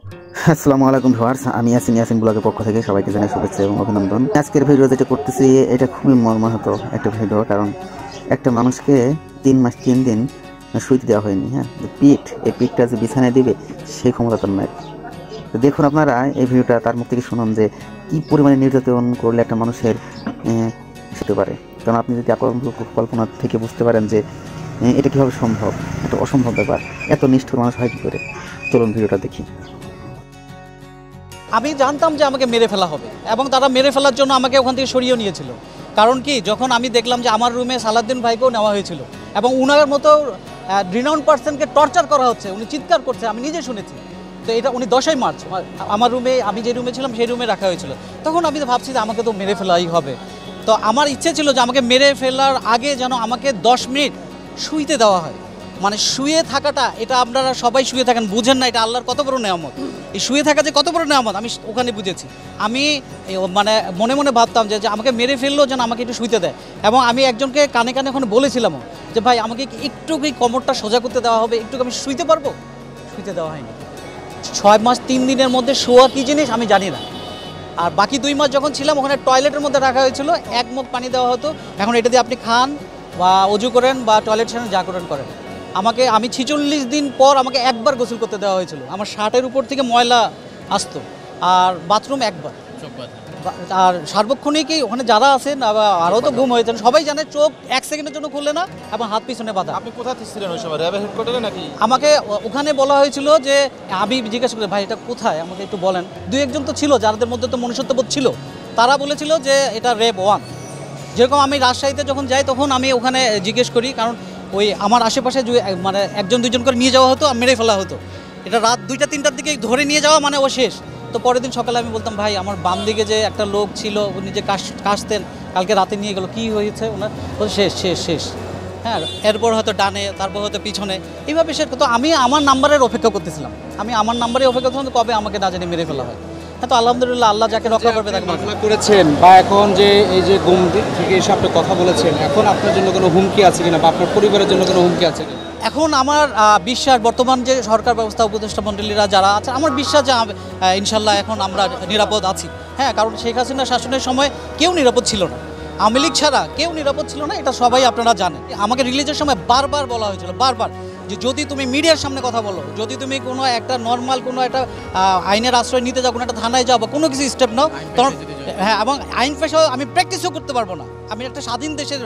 আসসালামু আলাইকুম ভিউয়ার্স, আমি ইয়াসিন ব্লগের পক্ষ থেকে সবাইকে জানাই শুভেচ্ছা এবং অভিনন্দন। আজকের ভিডিও যেটা করতেছি এটা খুবই মর্মাহত একটা ভিডিও, কারণ একটা মানুষকে 3 মাস 3 দিন শুইতে দেওয়া হয়নি। হ্যাঁ, এই পিঠটা যে বিছানায় দিবে সেই ক্ষমতা তার নাই। তো দেখুন আপনারা এই ভিডিওটা, তার মুখ থেকে শুনুন যে কী পরিমাণে নির্যাতন করলে একটা মানুষের হতে পারে। কারণ আপনি যদি কল্পনা থেকে বুঝতে পারেন যে এটা কীভাবে সম্ভব, একটা অসম্ভব ব্যাপার, এত নিষ্ঠুর মানুষ হয় কী করে। চলুন ভিডিওটা দেখি। আমি জানতাম যে আমাকে মেরে ফেলা হবে এবং তারা মেরে ফেলার জন্য আমাকে ওখান থেকে সরিয়েও নিয়েছিল। কারণ কি, যখন আমি দেখলাম যে আমার রুমে সালাউদ্দিন ভাইকেও নেওয়া হয়েছিল এবং উনার মতো রিনাউন্ড পার্সনকে টর্চার করা হচ্ছে, উনি চিৎকার করছে, আমি নিজে শুনেছি। তো এটা উনি 10ই মার্চ আমার রুমে, আমি যে রুমে ছিলাম সেই রুমে রাখা হয়েছিল। তখন আমি তো ভাবছি যে আমাকে তো মেরে ফেলাই হবে। তো আমার ইচ্ছে ছিল যে আমাকে মেরে ফেলার আগে যেন আমাকে 10 মিনিট শুইতে দেওয়া হয়। মানে শুয়ে থাকাটা, এটা আপনারা সবাই শুয়ে থাকেন, বুঝেন না এটা আল্লাহর কত বড় নেয়ামত। এই শুয়ে থাকা যে কত বড় নেয়ামত আমি ওখানে বুঝেছি। আমি মানে মনে মনে ভাবতাম যে আমাকে মেরে ফেললেও যেন আমাকে একটু শুইতে দেয়। এবং আমি একজনকে কানে কানে ওখানে বলেছিলামও যে ভাই আমাকে একটু কি কোমরটা সোজা করতে দেওয়া হবে, একটু আমি শুইতে পারবো। শুইতে দেওয়া হয়নি। 6 মাস 3 দিনের মধ্যে শোয়া কী জিনিস আমি জানি না। আর বাকি 2 মাস যখন ছিলাম ওখানে টয়লেটের মধ্যে রাখা হয়েছিল, 1 মুখ পানি দেওয়া হতো। এখন এটা দিয়ে আপনি খান বা অজু করেন বা টয়লেট সেরেন, যা করেন। আমি 46 দিন পর আমাকে একবার গোসল করতে দেওয়া হয়েছিল। আমার শার্টের উপর থেকে ময়লা আসতো, আর বাথরুম একবার। আর সার্বক্ষণিকই ওখানে যারা আছেন আরও তো ঘুম হয়েছেন, সবাই জানে চোখ 1 সেকেন্ডের জন্য খুললে না এবং হাত পিছনে বাঁধা। আপনি কোথা থেকে ছিলেন ওই সময়, র্যাবের হেডকোয়ার্টারে নাকি? আমাকে ওখানে বলা হয়েছিল যে, আমি জিজ্ঞাসা করি ভাই এটা কোথায়, আমাকে একটু বলেন। 2-1 জন তো ছিল যাদের মধ্যে তো মনুষ্যত্ববোধ ছিল, তারা বলেছিল যে এটা র্যাব 1। যেরকম আমি রাজশাহীতে যখন যাই তখন আমি ওখানে জিজ্ঞেস করি, কারণ ওই আমার আশেপাশে মানে 1-2 জন করে নিয়ে যাওয়া হতো আর মেরে ফেলা হতো। এটা রাত 2টা-3টার দিকে ধরে নিয়ে যাওয়া মানে ও শেষ। তো পরের দিন সকালে আমি বলতাম ভাই আমার বাম দিকে যে একটা লোক ছিল উনি যে কাশতেন, কালকে রাতে নিয়ে গেল, কী হয়েছে ওনার? শেষ। হ্যাঁ, এরপর হয়তো ডানে, তারপর হয়তো পিছনে, এইভাবে শেষ। তো আমি আমার নাম্বারের অপেক্ষা করতেছিলাম, কবে আমাকে না জানি মেরে ফেলা হয়। হ্যাঁ, তো আলহামদুলিল্লাহ আল্লাহ যাকে রক্ষা করবে তাকে মামলা করেছেন, বা এখন যে এই যে গুম থেকে এসে আপনি কথা বলেছেন, এখন আপনার জন্য কোনো হুমকি আছে কিনা, বা আপনার পরিবারের জন্য কোনো হুমকি আছে কিনা? এখন আমার বিশ্বাস, বর্তমান যে সরকার ব্যবস্থা, উপদেষ্টা মণ্ডলীরা যারা আছে, আমার বিশ্বাস যে ইনশাল্লাহ এখন আমরা নিরাপদ আছি। হ্যাঁ, কারণ শেখ হাসিনা শাসনের সময় কেউ নিরাপদ ছিল না, আওয়ামী লীগ ছাড়া কেউ নিরাপদ ছিল না, এটা সবাই আপনারা জানেন। আমাকে রিলিজের সময় বারবার বলা হয়েছিল, যে যদি তুমি মিডিয়ার সামনে কথা বলো, যদি তুমি কোনো একটা নর্মাল কোনো একটা আইনের আশ্রয় নিতে যাও, কোনো একটা থানায় যাও বা কোনো কিছু স্টেপ নাও, তখন হ্যাঁ, এবং আইন পেশাও আমি প্র্যাকটিসও করতে পারবো না। আমি একটা স্বাধীন দেশের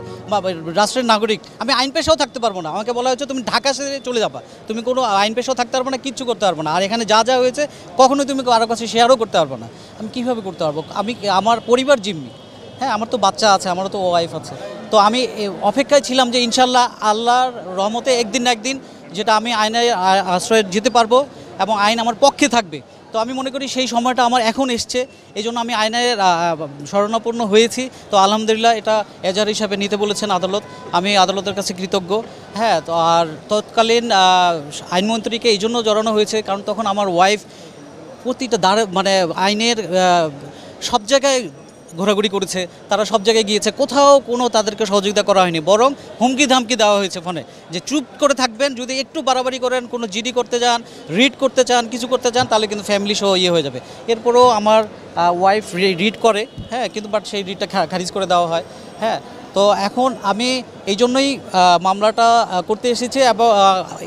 রাষ্ট্রের নাগরিক, আমি আইন পেশাও থাকতে পারবো না। আমাকে বলা হয়েছে তুমি ঢাকা ছেড়ে চলে যাবা, তুমি কোনো আইন পেশাও থাকতে পারবো না, কিচ্ছু করতে পারবো না। আর এখানে যা হয়েছে কখনোই তুমি কারো কাছে শেয়ারও করতে পারবো না। আমি কীভাবে করতে পারবো? আমার পরিবার জিম্মি। হ্যাঁ, আমার তো বাচ্চা আছে, আমারও তো ওয়াইফ আছে। তো আমি অপেক্ষায় ছিলাম যে ইনশাল্লাহ আল্লাহর রহমতে একদিন না একদিন যেটা আমি আইনের আশ্রয়ে যেতে পারবো এবং আইন আমার পক্ষে থাকবে। তো আমি মনে করি সেই সময়টা আমার এখন এসছে, এই জন্য আমি আইনের শরণাপন্ন হয়েছি। তো আলহামদুলিল্লাহ এটা এজাহার হিসাবে নিতে বলেছেন আদালত, আমি আদালতের কাছে কৃতজ্ঞ। হ্যাঁ, তো আর তৎকালীন আইনমন্ত্রীকে এই জন্য জড়ানো হয়েছে, কারণ তখন আমার ওয়াইফ প্রতিটা মানে আইনের সব জায়গায় ঘোরাঘুরি করেছে, তারা সব জায়গায় গিয়েছে, কোথাও কোনো তাদেরকে সহযোগিতা করা হয়নি, বরং হুমকি ধামকি দেওয়া হয়েছে ফোনে যে চুপ করে থাকবেন, যদি একটু বাড়াবাড়ি করেন, কোনো জিডি করতে যান, রিড করতে চান, কিছু করতে চান, তাহলে কিন্তু ফ্যামিলি সহ হয়ে যাবে। এরপরও আমার ওয়াইফ রিড করে, হ্যাঁ, কিন্তু বাট সেই রিডটা খারিজ করে দেওয়া হয়। হ্যাঁ, তো এখন আমি এই জন্যই মামলাটা করতে এসেছি এবং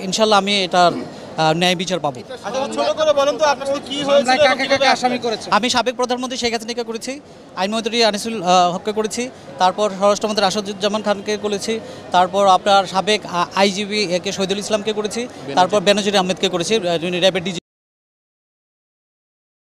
ইনশাল্লাহ আমি এটার ন্যায় বিচার পাবো। আমি সাবেক প্রধানমন্ত্রী শেখ হাসিনাকে করেছি, আইনমন্ত্রী আনিসুল হককে করেছি, তারপর স্বরাষ্ট্রমন্ত্রী আসাদুজ্জামান খানকে করেছি, তারপর আপনার সাবেক আইজিবি শহীদুল ইসলামকে করেছি, তারপর বেনজির আহমেদকে করেছি, র্যাবের ডিজি।